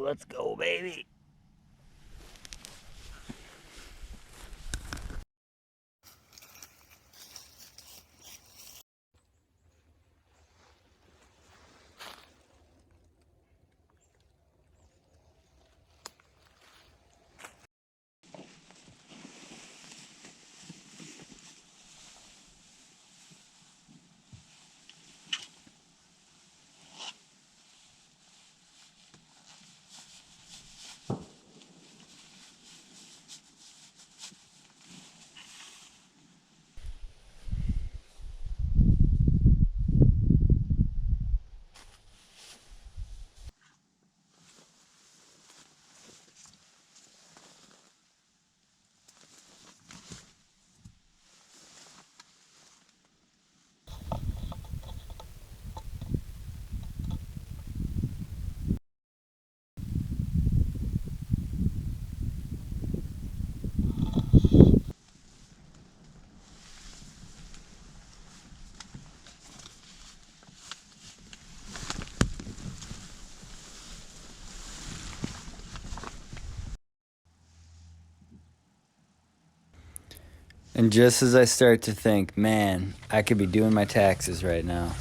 let's go, baby. And just as I start to think, man, I could be doing my taxes right now.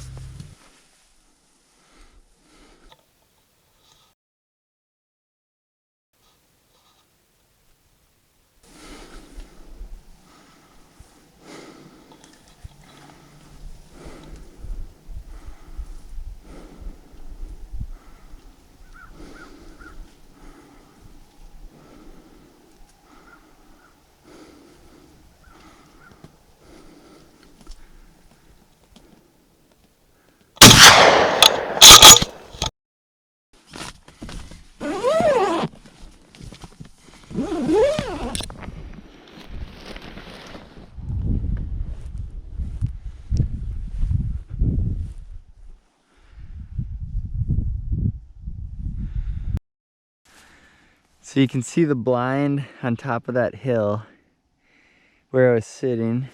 So you can see the blind on top of that hill where I was sitting.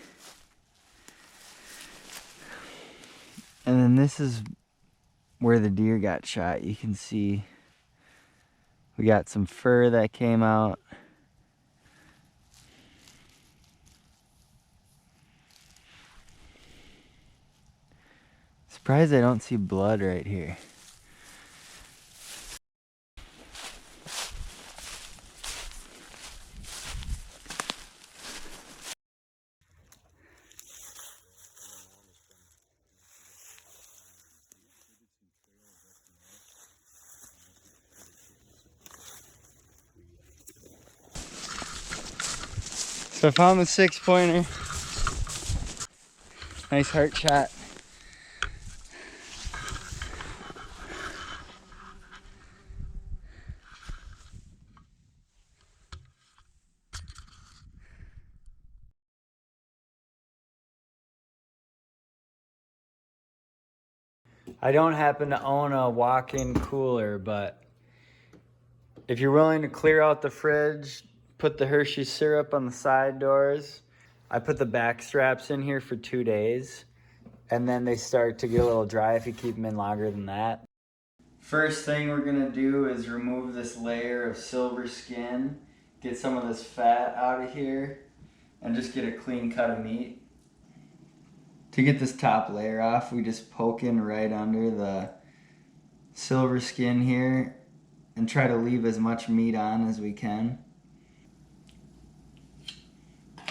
And then this is where the deer got shot. You can see we got some fur that came out. Surprised I don't see blood right here. So I found the 6-pointer. Nice heart shot. I don't happen to own a walk-in cooler, but if you're willing to clear out the fridge, put the Hershey syrup on the side doors. I put the Backstraps in here for 2 days, and then they start to get a little dry if you keep them in longer than that. First thing we're gonna do is remove this layer of silver skin, get some of this fat out of here, and just get a clean cut of meat. To get this top layer off, we just poke in right under the silver skin here and try to leave as much meat on as we can.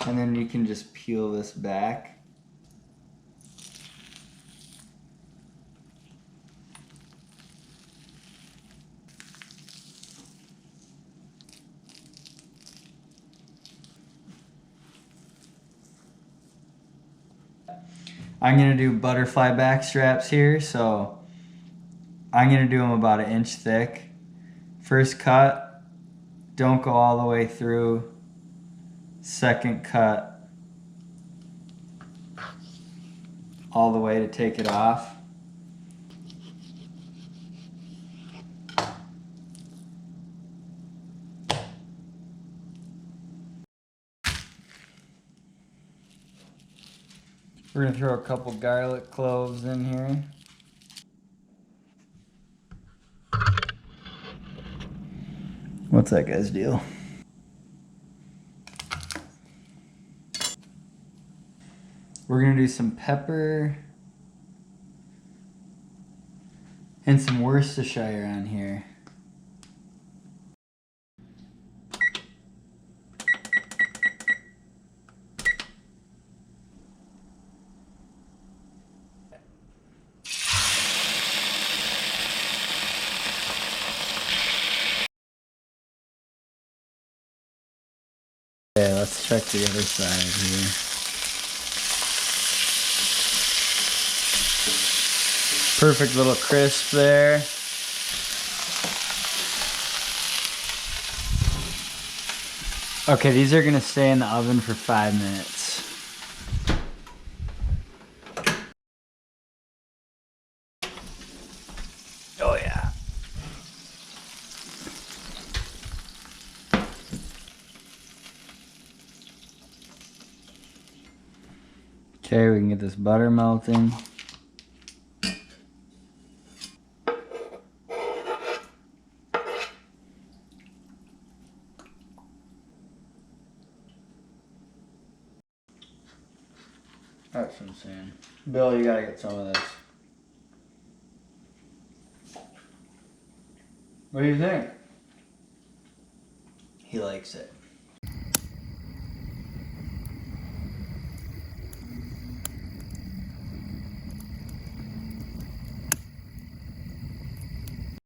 And then you can just peel this back. I'm gonna do butterfly back straps here, so I'm gonna do them about 1 inch thick. First cut, don't go all the way through. Second cut, all the way to take it off. We're gonna throw a couple garlic cloves in here. What's that guy's deal? We're gonna do some pepper and some Worcestershire on here. Okay, let's check the other side here. Perfect little crisp there. Okay, these are gonna stay in the oven for 5 minutes. Oh yeah. Okay, we can get this butter melting. That's what I'm saying. Bill, you gotta get some of this. What do you think? He likes it.